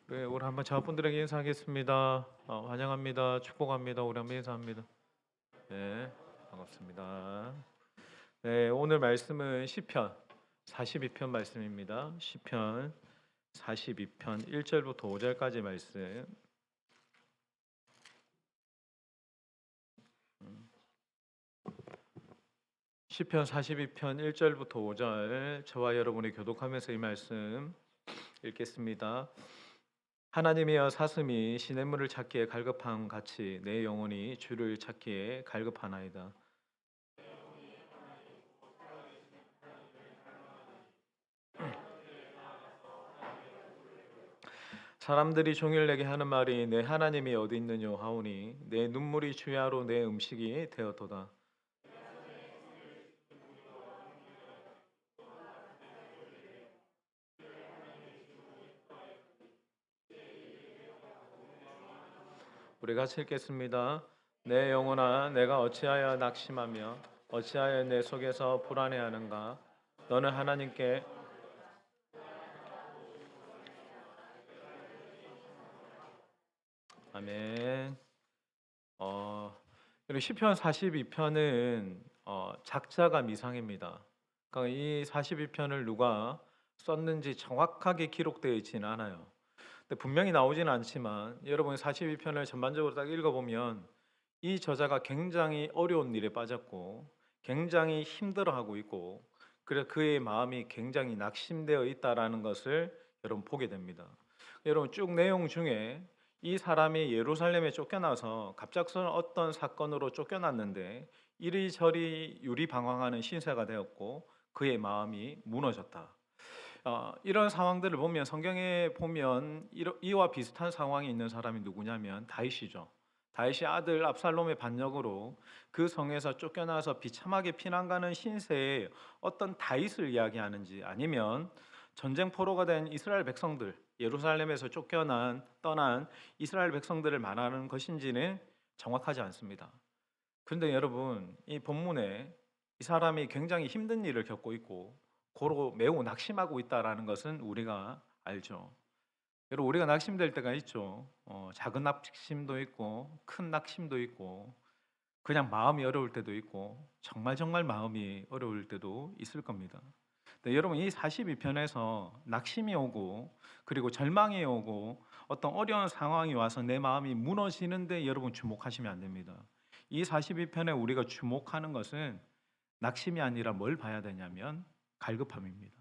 네, 우리 한번 자분들에게 인사하겠습니다. 환영합니다. 축복합니다. 우리 한번 인사합니다. 네, 반갑습니다. 네, 오늘 말씀은 시편 42편 말씀입니다. 시편 42편 1절부터 5절까지 말씀. 시편 42편 1절부터 5절 저와 여러분이 교독하면서 이 말씀 읽겠습니다. 하나님이여, 사슴이 시냇물을 찾기에 갈급함 같이 내 영혼이 주를 찾기에 갈급하나이다. 사람들이 종일 내게 하는 말이 내 하나님이 어디 있느냐 하오니 내 눈물이 주야로 내 음식이 되었도다. 우리 같이 읽겠습니다. 내 영혼아, 내가 어찌하여 낙심하며 어찌하여 내 속에서 불안해하는가? 너는 하나님께 아멘. 그리고 시편 42편은 작자가 미상입니다. 그러니까 이 42편을 누가 썼는지 정확하게 기록되어 있지는 않아요. 근데 분명히 나오지는 않지만 여러분 42편을 전반적으로 딱 읽어보면 이 저자가 굉장히 어려운 일에 빠졌고 굉장히 힘들어하고 있고 그래서 그의 마음이 굉장히 낙심되어 있다라는 것을 여러분 보게 됩니다. 여러분 쭉 내용 중에 이 사람이 예루살렘에 쫓겨나서 갑작스러운 어떤 사건으로 쫓겨났는데 이리저리 유리방황하는 신세가 되었고 그의 마음이 무너졌다. 이런 상황들을 보면 성경에 보면 이와 비슷한 상황이 있는 사람이 누구냐면 다윗이죠. 다윗이 아들 압살롬의 반역으로 그 성에서 쫓겨나서 비참하게 피난가는 신세의 어떤 다윗을 이야기하는지 아니면 전쟁 포로가 된 이스라엘 백성들, 예루살렘에서 떠난 이스라엘 백성들을 말하는 것인지는 정확하지 않습니다. 그런데 여러분, 이 본문에 이 사람이 굉장히 힘든 일을 겪고 있고 고로 매우 낙심하고 있다라는 것은 우리가 알죠. 여러분, 우리가 낙심될 때가 있죠. 작은 낙심도 있고 큰 낙심도 있고 그냥 마음이 어려울 때도 있고 정말 마음이 어려울 때도 있을 겁니다. 근데 여러분, 이 42편에서 낙심이 오고 그리고 절망이 오고 어떤 어려운 상황이 와서 내 마음이 무너지는데 여러분 주목하시면 안 됩니다. 이 42편에 우리가 주목하는 것은 낙심이 아니라 뭘 봐야 되냐면 갈급함입니다.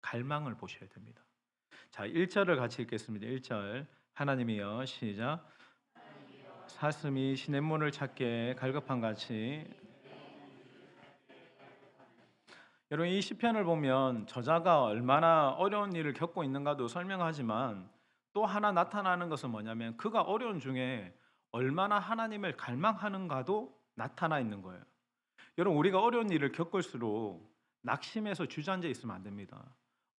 갈망을 보셔야 됩니다. 자, 1절을 같이 읽겠습니다. 1절. 하나님이여, 시작. 사슴이 시냇물을 찾게 갈급한 같이. 여러분, 이 시편을 보면 저자가 얼마나 어려운 일을 겪고 있는가도 설명하지만 또 하나 나타나는 것은 뭐냐면 그가 어려운 중에 얼마나 하나님을 갈망하는가도 나타나 있는 거예요. 여러분, 우리가 어려운 일을 겪을수록 낙심해서 주저앉아 있으면 안 됩니다.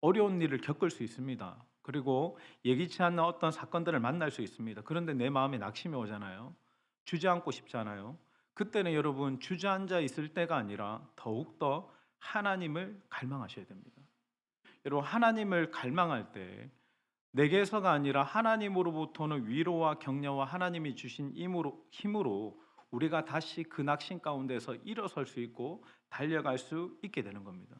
어려운 일을 겪을 수 있습니다. 그리고 예기치 않는 어떤 사건들을 만날 수 있습니다. 그런데 내 마음에 낙심이 오잖아요. 주저앉고 싶잖아요. 그때는 여러분 주저앉아 있을 때가 아니라 더욱더 하나님을 갈망하셔야 됩니다. 여러분, 하나님을 갈망할 때 내게서가 아니라 하나님으로부터는 위로와 격려와 하나님이 주신 힘으로 우리가 다시 그 낙심 가운데서 일어설 수 있고 달려갈 수 있게 되는 겁니다.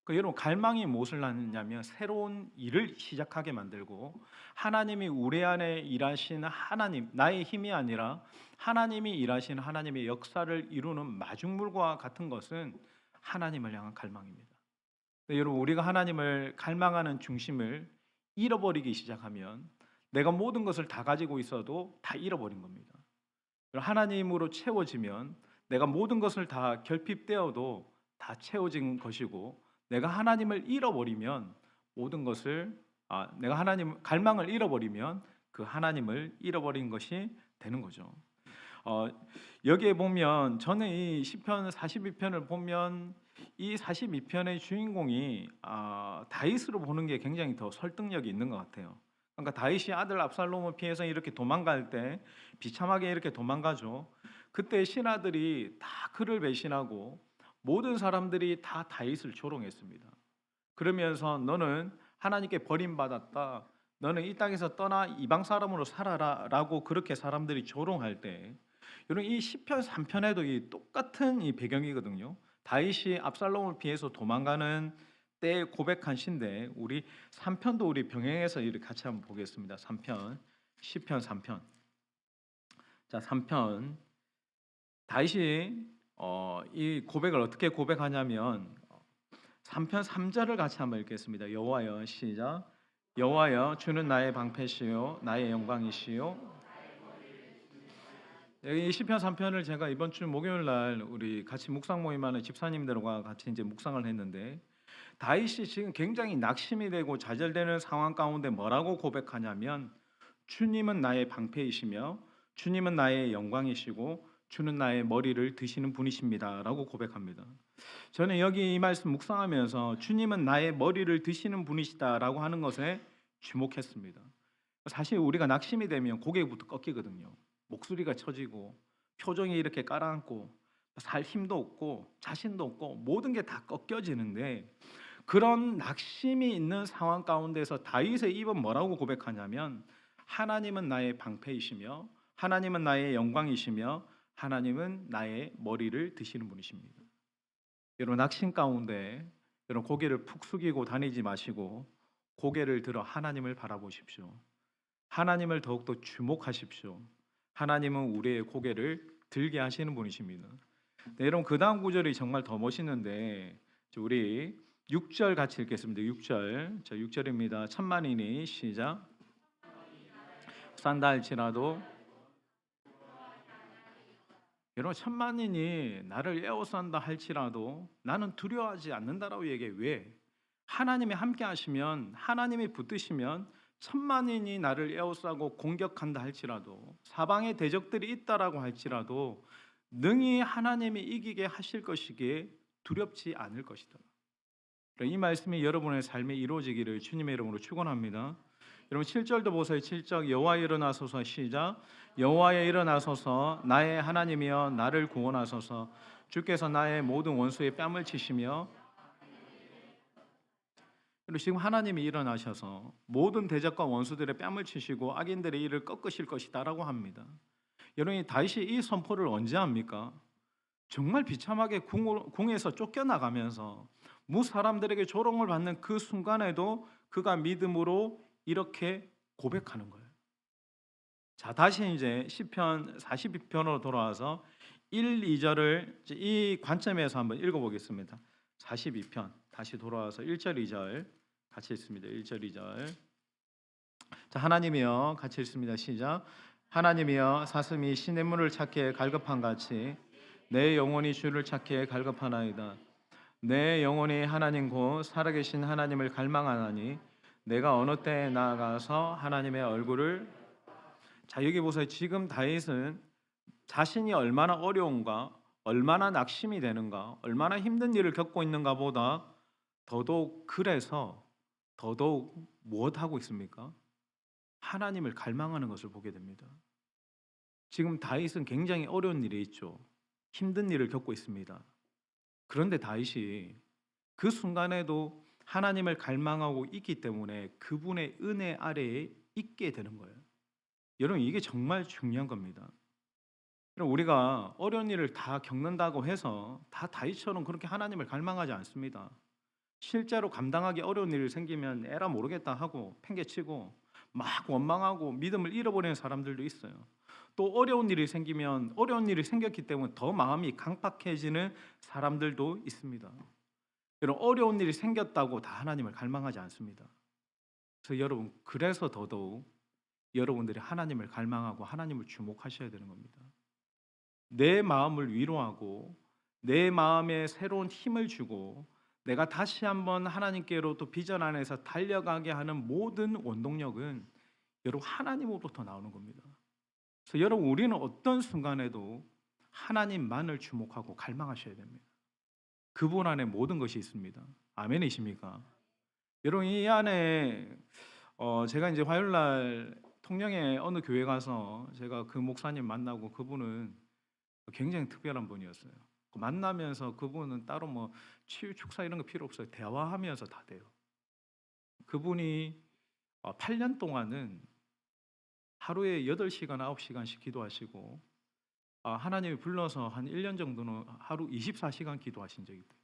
여러분, 갈망이 무엇을 낳느냐면 새로운 일을 시작하게 만들고 하나님이 우리 안에 일하시는 하나님, 나의 힘이 아니라 하나님이 일하시는 하나님의 역사를 이루는 마중물과 같은 것은 하나님을 향한 갈망입니다. 여러분, 우리가 하나님을 갈망하는 중심을 잃어버리기 시작하면 내가 모든 것을 다 가지고 있어도 다 잃어버린 겁니다. 하나님으로 채워지면 내가 모든 것을 다 결핍되어도 다 채워진 것이고 내가 하나님을 잃어버리면 모든 것을 내가 하나님 갈망을 잃어버리면 그 하나님을 잃어버린 것이 되는 거죠. 여기에 보면 저는 이 시편 42편을 보면 이 42편의 주인공이 다윗으로 보는 게 굉장히 더 설득력이 있는 것 같아요. 그러니까 다윗이 아들 압살롬을 피해서 이렇게 도망갈 때 비참하게 이렇게 도망가죠. 그때 신하들이 다 그를 배신하고 모든 사람들이 다 다윗을 조롱했습니다. 그러면서 너는 하나님께 버림받았다. 너는 이 땅에서 떠나 이방 사람으로 살아라라고 그렇게 사람들이 조롱할 때 여러분 이 시편 3편에도 이 똑같은 이 배경이거든요. 다윗이 압살롬을 피해서 도망가는 때 고백한 시인데 우리 3편도 우리 병행해서 이렇게 같이 한번 보겠습니다. 3편 시편 3편. 자, 3편 다윗이 이 고백을 어떻게 고백하냐면 3편 3절을 같이 한번 읽겠습니다. 여호와여 시작. 여호와여 주는 나의 방패시요 나의 영광이시요. 이 시편 3편을 제가 이번 주 목요일 날 우리 같이 묵상 모임하는 집사님들과 같이 이제 묵상을 했는데 다윗이 지금 굉장히 낙심이 되고 좌절되는 상황 가운데 뭐라고 고백하냐면 주님은 나의 방패이시며 주님은 나의 영광이시고 주는 나의 머리를 드시는 분이십니다라고 고백합니다. 저는 여기 이 말씀 묵상하면서 주님은 나의 머리를 드시는 분이시다라고 하는 것에 주목했습니다. 사실 우리가 낙심이 되면 고개부터 꺾이거든요. 목소리가 처지고 표정이 이렇게 가라앉고 살 힘도 없고 자신도 없고 모든 게 다 꺾여지는데 그런 낙심이 있는 상황 가운데서 다윗의 입은 뭐라고 고백하냐면 하나님은 나의 방패이시며 하나님은 나의 영광이시며 하나님은 나의 머리를 드시는 분이십니다. 여러분 낙심 가운데 여러분 고개를 푹 숙이고 다니지 마시고 고개를 들어 하나님을 바라보십시오. 하나님을 더욱더 주목하십시오. 하나님은 우리의 고개를 들게 하시는 분이십니다. 네, 여러분 그 다음 구절이 정말 더 멋있는데 우리 6절 같이 읽겠습니다. 6절. 자, 6절입니다. 천만인이 시작. 산다 할지라도 여러분 천만인이 나를 에워싼다 할지라도 나는 두려워하지 않는다라고 얘기해. 왜? 하나님이 함께 하시면 하나님이 붙드시면 천만인이 나를 에워싸고 공격한다 할지라도 사방에 대적들이 있다라고 할지라도 능히 하나님이 이기게 하실 것이기에 두렵지 않을 것이다. 이 말씀이 여러분의 삶에 이루어지기를 주님의 이름으로 축원합니다. 여러분 7절도 보세요. 7절 여호와여 일어나소서 시작. 여호와여 일어나소서 나의 하나님이여 나를 구원하소서 주께서 나의 모든 원수의 뺨을 치시며 그리고 지금 하나님이 일어나셔서 모든 대적과 원수들의 뺨을 치시고 악인들의 일을 꺾으실 것이다라고 합니다. 여러분이 다윗이 이 선포를 언제 합니까? 정말 비참하게 궁에서 쫓겨나가면서 무 사람들에게 조롱을 받는 그 순간에도 그가 믿음으로 이렇게 고백하는 거예요. 자, 다시 이제 시편 42편으로 돌아와서 1, 2절을 이 관점에서 한번 읽어보겠습니다. 42편 다시 돌아와서 1절, 2절 같이 읽습니다. 1절, 2절. 자, 하나님이여 같이 읽습니다. 시작. 하나님이여 사슴이 시냇물을 찾기에 갈급한 같이 내 영혼이 주를 찾기에 갈급하나이다. 내 영혼이 하나님 곧 살아계신 하나님을 갈망하나니 내가 어느 때에 나아가서 하나님의 얼굴을 자 여기 보세요. 지금 다윗은 자신이 얼마나 어려운가 얼마나 낙심이 되는가 얼마나 힘든 일을 겪고 있는가 보다 더더욱 그래서 더더욱 무엇하고 있습니까? 하나님을 갈망하는 것을 보게 됩니다. 지금 다윗은 굉장히 어려운 일이 있죠. 힘든 일을 겪고 있습니다. 그런데 다윗이 그 순간에도 하나님을 갈망하고 있기 때문에 그분의 은혜 아래에 있게 되는 거예요. 여러분 이게 정말 중요한 겁니다. 우리가 어려운 일을 다 겪는다고 해서 다 다윗처럼 그렇게 하나님을 갈망하지 않습니다. 실제로 감당하기 어려운 일이 생기면 에라 모르겠다 하고 팽개치고 막 원망하고 믿음을 잃어버리는 사람들도 있어요. 또 어려운 일이 생기면 어려운 일이 생겼기 때문에 더 마음이 강팍해지는 사람들도 있습니다. 여러분 어려운 일이 생겼다고 다 하나님을 갈망하지 않습니다. 그래서 여러분 그래서 더더욱 여러분들이 하나님을 갈망하고 하나님을 주목하셔야 되는 겁니다. 내 마음을 위로하고 내 마음에 새로운 힘을 주고 내가 다시 한번 하나님께로 또 비전 안에서 달려가게 하는 모든 원동력은 여러분 하나님으로부터 나오는 겁니다. 그래서 여러분 우리는 어떤 순간에도 하나님만을 주목하고 갈망하셔야 됩니다. 그분 안에 모든 것이 있습니다. 아멘이십니까? 여러분 이 안에 제가 이제 화요일 날 통영에 어느 교회 가서 제가 그 목사님 만나고 그분은 굉장히 특별한 분이었어요. 만나면서 그분은 따로 뭐 치유 축사 이런 거 필요 없어요. 대화하면서 다 돼요. 그분이 8년 동안은 하루에 8시간, 9시간씩 기도하시고 하나님이 불러서 한 1년 정도는 하루 24시간 기도하신 적이 있대요.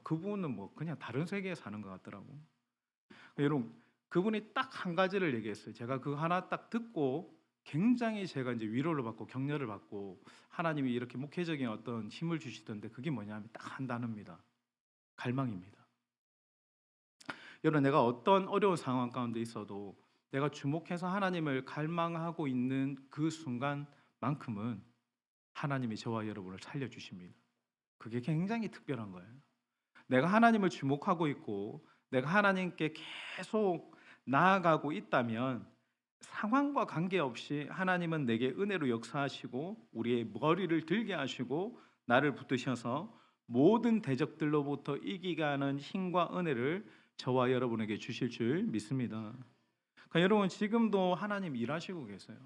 그분은 뭐 그냥 다른 세계에 사는 것 같더라고. 여러분, 그분이 딱 한 가지를 얘기했어요. 제가 그 하나 딱 듣고 굉장히 제가 이제 위로를 받고 격려를 받고 하나님이 이렇게 목회적인 어떤 힘을 주시던데, 그게 뭐냐면 딱 한 단어입니다. 갈망입니다. 여러분, 내가 어떤 어려운 상황 가운데 있어도 내가 주목해서 하나님을 갈망하고 있는 그 순간만큼은 하나님이 저와 여러분을 살려주십니다. 그게 굉장히 특별한 거예요. 내가 하나님을 주목하고 있고 내가 하나님께 계속 나아가고 있다면 상황과 관계없이 하나님은 내게 은혜로 역사하시고 우리의 머리를 들게 하시고 나를 붙드셔서 모든 대적들로부터 이기게 하는 힘과 은혜를 저와 여러분에게 주실 줄 믿습니다. 그러니까 여러분, 지금도 하나님 일하시고 계세요.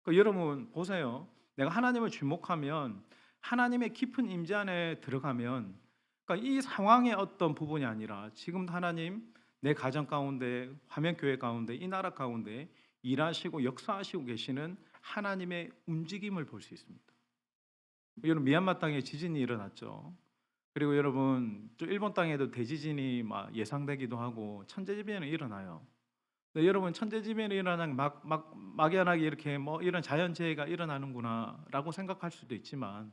그러니까 여러분 보세요. 내가 하나님을 주목하면, 하나님의 깊은 임재 안에 들어가면, 그러니까 이 상황의 어떤 부분이 아니라 지금도 하나님 내 가정 가운데, 화면교회 가운데, 이 나라 가운데 일하시고 역사하시고 계시는 하나님의 움직임을 볼 수 있습니다. 여러분, 미얀마 땅에 지진이 일어났죠. 그리고 여러분, 또 일본 땅에도 대지진이 막 예상되기도 하고 천재지변이 일어나요. 근데 여러분, 천재지변이 일어나면 막연하게 이렇게 뭐 이런 자연재해가 일어나는구나라고 생각할 수도 있지만,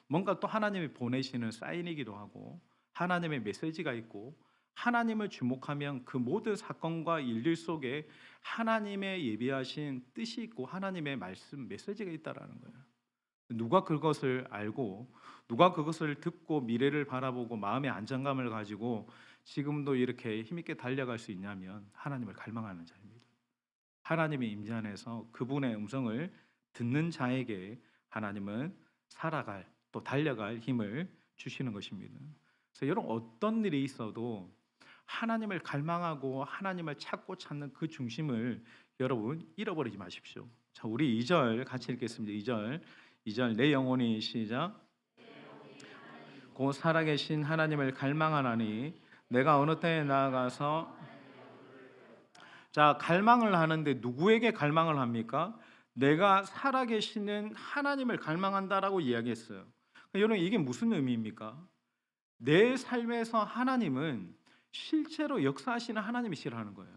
뭔가 또 하나님이 보내시는 사인이기도 하고 하나님의 메시지가 있고, 하나님을 주목하면 그 모든 사건과 일들 속에 하나님의 예비하신 뜻이 있고 하나님의 말씀 메시지가 있다라는 거예요. 누가 그것을 알고 누가 그것을 듣고 미래를 바라보고 마음의 안정감을 가지고 지금도 이렇게 힘있게 달려갈 수 있냐면 하나님을 갈망하는 자입니다. 하나님의 임재 안에서 그분의 음성을 듣는 자에게 하나님은 살아갈, 또 달려갈 힘을 주시는 것입니다. 그래서 여러분, 어떤 일이 있어도 하나님을 갈망하고 하나님을 찾고 찾는 그 중심을 여러분 잃어버리지 마십시오. 자, 우리 2절 같이 읽겠습니다. 2절 내 영혼이 시작. 곧 살아계신 하나님을 갈망하나니 내가 어느 때에 나아가서. 자, 갈망을 하는데 누구에게 갈망을 합니까? 내가 살아계시는 하나님을 갈망한다라고 이야기했어요. 여러분, 이게 무슨 의미입니까? 내 삶에서 하나님은 실제로 역사하시는 하나님이시라는 거예요.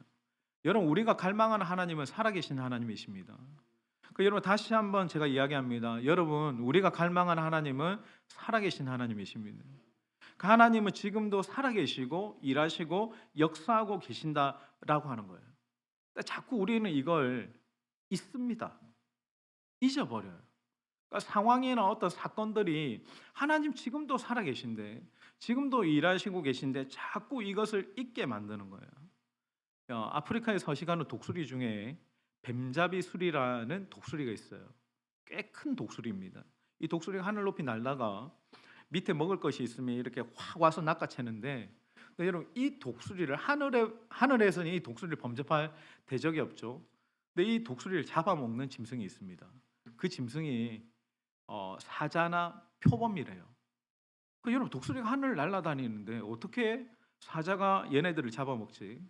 여러분, 우리가 갈망하는 하나님은 살아계신 하나님이십니다. 여러분, 다시 한번 제가 이야기합니다. 여러분, 우리가 갈망하는 하나님은 살아계신 하나님이십니다. 그 하나님은 지금도 살아계시고 일하시고 역사하고 계신다라고 하는 거예요. 자꾸 우리는 이걸 잊습니다. 잊어버려요. 그러니까 상황이나 어떤 사건들이 하나님 지금도 살아계신데, 지금도 일하시고 계신데 자꾸 이것을 잊게 만드는 거예요. 아프리카에 서식하는 독수리 중에 뱀잡이 수리라는 독수리가 있어요. 꽤 큰 독수리입니다. 이 독수리가 하늘 높이 날다가 밑에 먹을 것이 있으면 이렇게 확 와서 낚아채는데, 여러분, 이 독수리를 하늘에서는 이 독수리를 범접할 대적이 없죠. 근데 이 독수리를 잡아먹는 짐승이 있습니다. 그 짐승이 사자나 표범이래요. 여러분, 독수리가 하늘을 날아다니는데 어떻게 사자가 얘네들을 잡아먹지?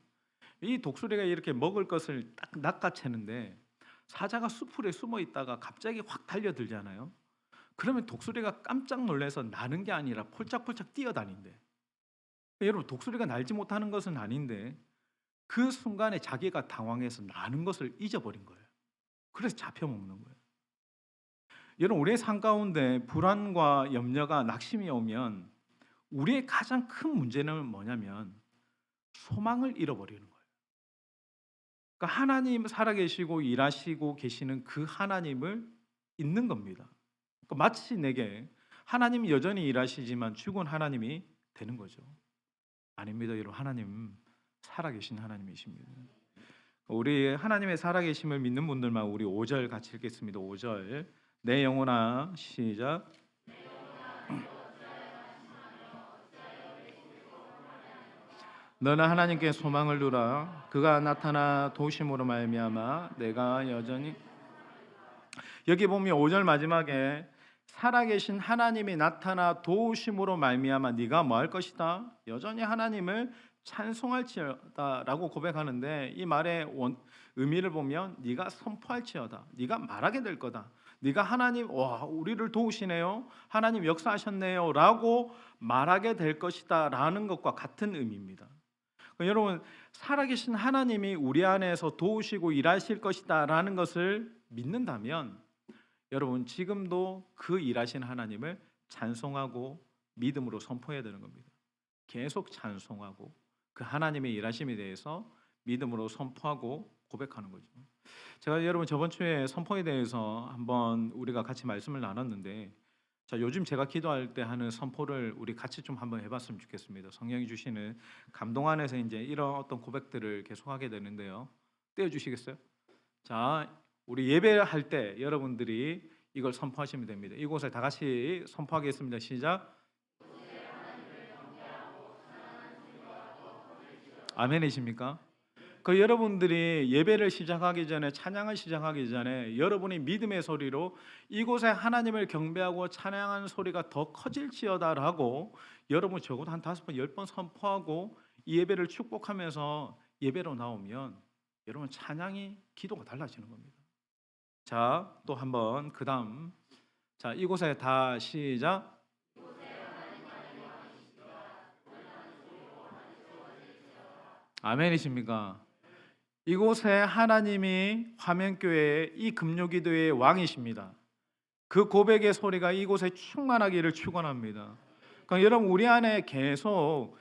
이 독수리가 이렇게 먹을 것을 딱 낚아채는데 사자가 수풀에 숨어 있다가 갑자기 확 달려들잖아요. 그러면 독수리가 깜짝 놀라서 나는 게 아니라 폴짝폴짝 뛰어다닌대. 여러분, 독수리가 날지 못하는 것은 아닌데 그 순간에 자기가 당황해서 나는 것을 잊어버린 거예요. 그래서 잡혀먹는 거예요. 여러분, 우리의 삶 가운데 불안과 염려가 낙심이 오면 우리의 가장 큰 문제는 뭐냐면 소망을 잃어버리는 거예요. 그러니까 하나님 살아계시고 일하시고 계시는 그 하나님을 잊는 겁니다. 그러니까 마치 내게 하나님이 여전히 일하시지만 죽은 하나님이 되는 거죠. 아닙니다. 여러분, 하나님 살아계신 하나님이십니다. 우리 하나님의 살아계심을 믿는 분들만 우리 5절 같이 읽겠습니다. 5절 내 영혼아 시작. 너는 하나님께 소망을 두라. 그가 나타나 도우심으로 말미암아 내가 여전히. 여기 보면 5절 마지막에 살아계신 하나님이 나타나 도우심으로 말미암아 네가 뭐 할 것이다? 여전히 하나님을 찬송할지어다라고 고백하는데 이 말의 의미를 보면 네가 선포할지어다, 네가 말하게 될 거다, 네가 하나님 와 우리를 도우시네요, 하나님 역사하셨네요라고 말하게 될 것이다라는 것과 같은 의미입니다. 여러분 살아계신 하나님이 우리 안에서 도우시고 일하실 것이다라는 것을 믿는다면 여러분 지금도 그 일하신 하나님을 찬송하고 믿음으로 선포해야 되는 겁니다. 계속 찬송하고 그 하나님의 일하심에 대해서 믿음으로 선포하고 고백하는 거죠. 제가 여러분 저번 주에 선포에 대해서 한번 우리가 같이 말씀을 나눴는데 자 요즘 제가 기도할 때 하는 선포를 우리 같이 좀 한번 해봤으면 좋겠습니다. 성령이 주시는 감동 안에서 이제 이런 어떤 고백들을 계속하게 되는데요. 떼어주시겠어요? 자 우리 예배할 때 여러분들이 이걸 선포하시면 됩니다. 이곳에 다 같이 선포하겠습니다. 시작. 아멘이십니까? 그 여러분들이 예배를 시작하기 전에 찬양을 시작하기 전에 여러분이 믿음의 소리로 이곳에 하나님을 경배하고 찬양하는 소리가 더 커질지어다라고 여러분 적어도 한 5번 10번 선포하고 이 예배를 축복하면서 예배로 나오면 여러분 찬양이 기도가 달라지는 겁니다. 자, 또 한번 그다음 자 이곳에 다 시작. 아멘이십니까? 이곳에 하나님이 화면교회의 이 금요기도의 왕이십니다. 그 고백의 소리가 이곳에 충만하기를 축원합니다. 그러니까 여러분 우리 안에 계속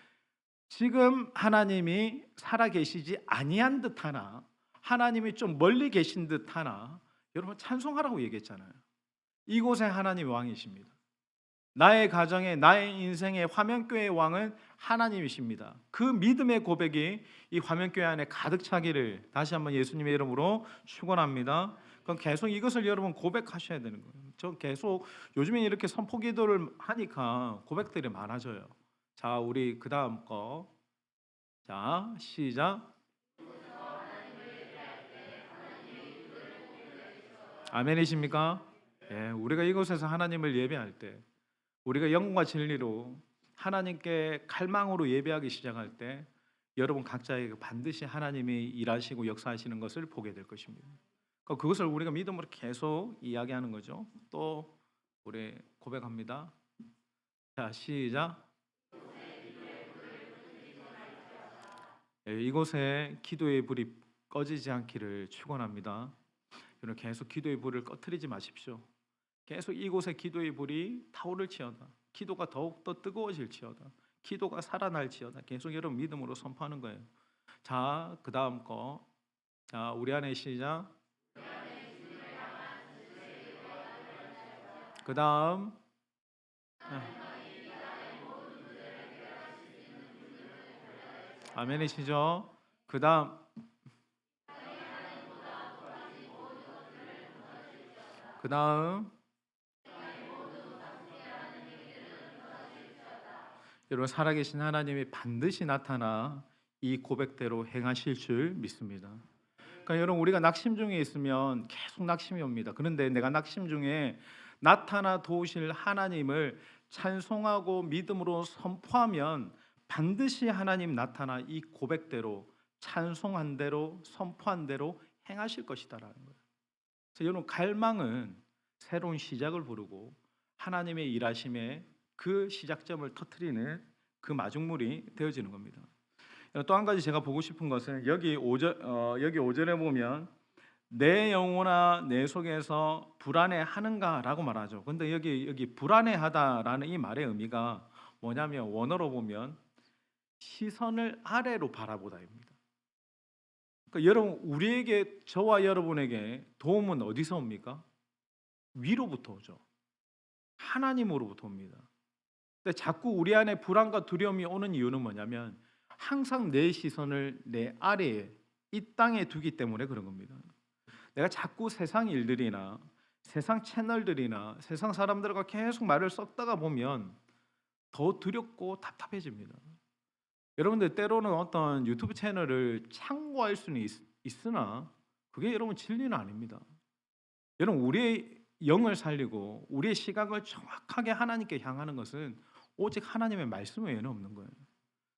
지금 하나님이 살아계시지 아니한 듯하나 하나님이 좀 멀리 계신 듯하나 여러분 찬송하라고 얘기했잖아요. 이곳에 하나님이 왕이십니다. 나의 가정의 나의 인생의 화면교회의 왕은 하나님이십니다. 그 믿음의 고백이 이 화면교회 안에 가득 차기를 다시 한번 예수님의 이름으로 축원합니다. 그럼 계속 이것을 여러분 고백하셔야 되는 거예요. 저 계속 요즘에 이렇게 선포 기도를 하니까 고백들이 많아져요. 자, 우리 그 다음 거. 자, 시작. 아멘이십니까? 예, 우리가 이곳에서 하나님을 예배할 때 우리가 영과 진리로 하나님께 갈망으로 예배하기 시작할 때 여러분 각자에게 반드시 하나님이 일하시고 역사하시는 것을 보게 될 것입니다. 그것을 우리가 믿음으로 계속 이야기하는 거죠. 또 우리 고백합니다. 자, 시작. 이곳에 기도의 불이 꺼지지 않기를 축원합니다. 여러분 계속 기도의 불을 꺼트리지 마십시오. 계속 이곳에 기도의 불이 타오를지어다. 기도가 더욱더 뜨거워질지어다. 기도가 살아날지어다. 계속 여러분 믿음으로 선포하는 거예요. 자, 그 다음 거. 자, 우리 안에 시작. 그 다음. 아멘이시죠? 그 다음. 그 다음. 여러분 살아계신 하나님이 반드시 나타나 이 고백대로 행하실 줄 믿습니다. 그러니까 여러분 우리가 낙심 중에 있으면 계속 낙심이 옵니다. 그런데 내가 낙심 중에 나타나 도우실 하나님을 찬송하고 믿음으로 선포하면 반드시 하나님 나타나 이 고백대로 찬송한 대로 선포한 대로 행하실 것이다라는 거예요. 그래서 여러분 갈망은 새로운 시작을 부르고 하나님의 일하심에 그 시작점을 터뜨리는 그 마중물이 되어지는 겁니다. 또 한 가지 제가 보고 싶은 것은 여기 5절에 보면 내 영혼아 내 속에서 불안해하는가라고 말하죠. 근데 여기 불안해하다라는 이 말의 의미가 뭐냐면 원어로 보면 시선을 아래로 바라보다입니다. 그러니까 여러분 우리에게 저와 여러분에게 도움은 어디서 옵니까? 위로부터 오죠. 하나님으로부터 옵니다. 근데 자꾸 우리 안에 불안과 두려움이 오는 이유는 뭐냐면 항상 내 시선을 내 아래에 이 땅에 두기 때문에 그런 겁니다. 내가 자꾸 세상 일들이나 세상 채널들이나 세상 사람들과 계속 말을 섞다가 보면 더 두렵고 답답해집니다. 여러분들 때로는 어떤 유튜브 채널을 참고할 수는 있으나 그게 여러분 진리는 아닙니다. 여러분 우리의 영을 살리고 우리의 시각을 정확하게 하나님께 향하는 것은 오직 하나님의 말씀 외에는 없는 거예요.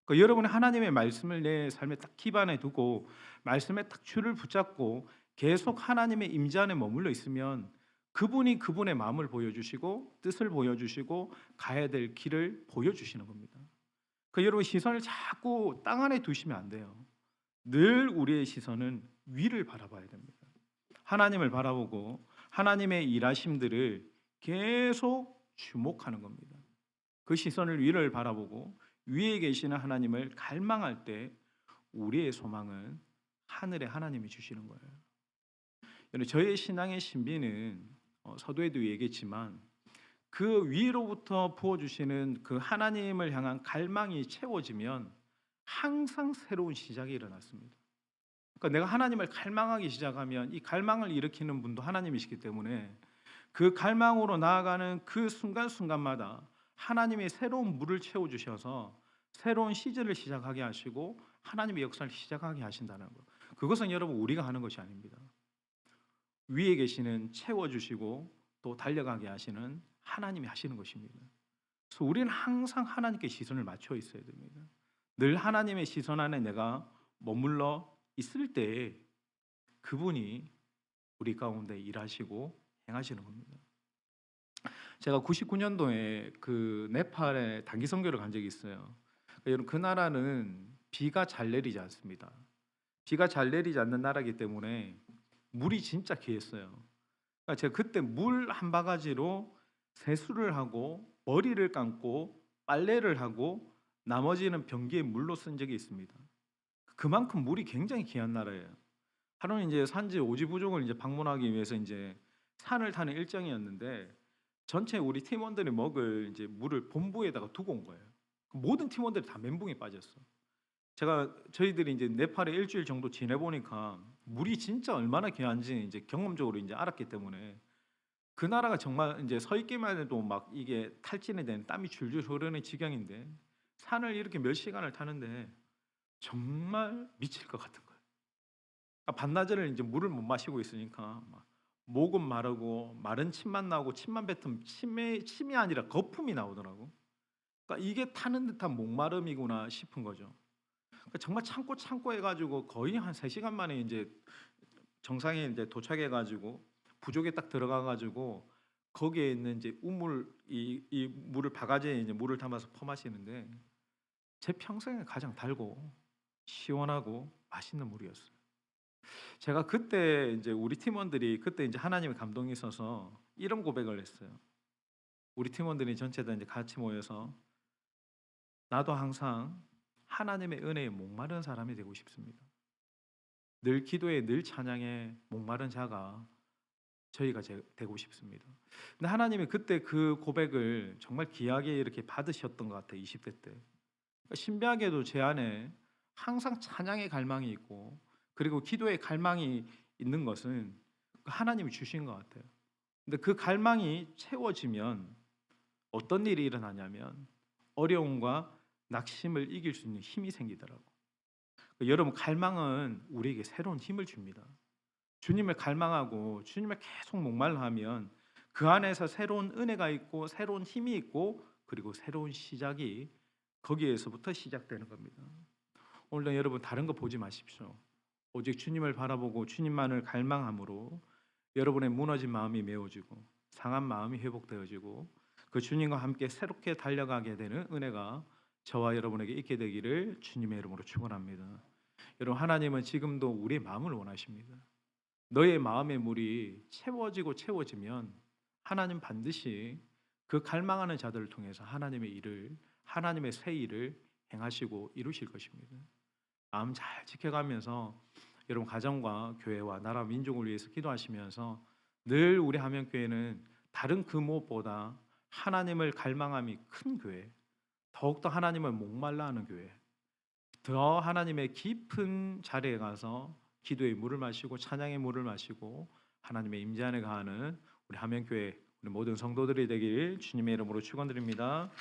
그 여러분이 하나님의 말씀을 내 삶에 딱 기반에 두고 말씀에 딱 줄을 붙잡고 계속 하나님의 임재 안에 머물러 있으면 그분이 그분의 마음을 보여주시고 뜻을 보여주시고 가야 될 길을 보여주시는 겁니다. 그 여러분 시선을 자꾸 땅 안에 두시면 안 돼요. 늘 우리의 시선은 위를 바라봐야 됩니다. 하나님을 바라보고 하나님의 일하심들을 계속 주목하는 겁니다. 그 시선을 위를 바라보고 위에 계시는 하나님을 갈망할 때 우리의 소망은 하늘의 하나님이 주시는 거예요. 여러분, 저의 신앙의 신비는 서두에도 얘기했지만 그 위로부터 부어주시는 그 하나님을 향한 갈망이 채워지면 항상 새로운 시작이 일어났습니다. 그러니까 내가 하나님을 갈망하기 시작하면 이 갈망을 일으키는 분도 하나님이시기 때문에 그 갈망으로 나아가는 그 순간순간마다 하나님의 새로운 물을 채워주셔서 새로운 시즌을 시작하게 하시고 하나님의 역사를 시작하게 하신다는 것. 그것은 여러분 우리가 하는 것이 아닙니다. 위에 계시는 채워주시고 또 달려가게 하시는 하나님이 하시는 것입니다. 그래서 우리는 항상 하나님께 시선을 맞춰 있어야 됩니다. 늘 하나님의 시선 안에 내가 머물러 있을 때 그분이 우리 가운데 일하시고 행하시는 겁니다. 제가 99년도에 그 네팔에 단기 선교를 간 적이 있어요. 여러분 그 나라는 비가 잘 내리지 않습니다. 비가 잘 내리지 않는 나라이기 때문에 물이 진짜 귀했어요. 그러니까 제가 그때 물 한 바가지로 세수를 하고 머리를 감고 빨래를 하고 나머지는 변기에 물로 쓴 적이 있습니다. 그만큼 물이 굉장히 귀한 나라예요. 하루는 이제 산지 오지부족을 이제 방문하기 위해서 이제 산을 타는 일정이었는데 전체 우리 팀원들이 먹을 이제 물을 본부에다가 두고 온 거예요. 모든 팀원들이 다 멘붕에 빠졌어. 저희들이 이제 네팔에 일주일 정도 지내 보니까 물이 진짜 얼마나 귀한지 이제 경험적으로 이제 알았기 때문에 그 나라가 정말 이제 서 있기만 해도 막 이게 탈진이 되는 땀이 줄줄 흐르는 지경인데 산을 이렇게 몇 시간을 타는데 정말 미칠 것 같은 거예요. 그러니까 반나절을 이제 물을 못 마시고 있으니까 막 목은 마르고 마른 침만 나오고 침만 뱉으면 침이 아니라 거품이 나오더라고. 그러니까 이게 타는 듯한 목마름이구나 싶은 거죠. 그러니까 정말 참고 해가지고 거의 한 3시간 만에 이제 정상에 이제 도착해가지고 부족에 딱 들어가가지고 거기에 있는 이제 우물 이 물을 바가지에 이제 물을 담아서 퍼마시는데 제 평생에 가장 달고 시원하고 맛있는 물이었어요. 제가 그때 이제 우리 팀원들이 그때 이제 하나님의 감동이 있어서 이런 고백을 했어요. 우리 팀원들이 전체 다 이제 같이 모여서 나도 항상 하나님의 은혜에 목마른 사람이 되고 싶습니다. 늘 기도에 늘 찬양에 목마른 자가 저희가 되고 싶습니다. 근데 하나님이 그때 그 고백을 정말 귀하게 이렇게 받으셨던 것 같아요. 20대 때. 그러니까 신비하게도 제 안에 항상 찬양의 갈망이 있고 그리고 기도의 갈망이 있는 것은 하나님이 주신 것 같아요. 근데 그 갈망이 채워지면 어떤 일이 일어나냐면 어려움과 낙심을 이길 수 있는 힘이 생기더라고. 여러분 갈망은 우리에게 새로운 힘을 줍니다. 주님을 갈망하고 주님을 계속 목말라 하면 그 안에서 새로운 은혜가 있고 새로운 힘이 있고 그리고 새로운 시작이 거기에서부터 시작되는 겁니다. 오늘도 여러분 다른 거 보지 마십시오. 오직 주님을 바라보고 주님만을 갈망함으로 여러분의 무너진 마음이 메워지고 상한 마음이 회복되어지고 그 주님과 함께 새롭게 달려가게 되는 은혜가 저와 여러분에게 있게 되기를 주님의 이름으로 축원합니다. 여러분 하나님은 지금도 우리의 마음을 원하십니다. 너의 마음의 물이 채워지면 하나님 반드시 그 갈망하는 자들을 통해서 하나님의 일을 하나님의 새 일을 행하시고 이루실 것입니다. 마음 잘 지켜가면서 여러분 가정과 교회와 나라 민족을 위해서 기도하시면서 늘 우리 하명교회는 다른 그 무엇보다 하나님을 갈망함이 큰 교회, 더욱더 하나님을 목말라 하는 교회, 더 하나님의 깊은 자리에 가서 기도의 물을 마시고 찬양의 물을 마시고 하나님의 임재 안에 가는 우리 하명교회 우리 모든 성도들이 되길 주님의 이름으로 축원드립니다.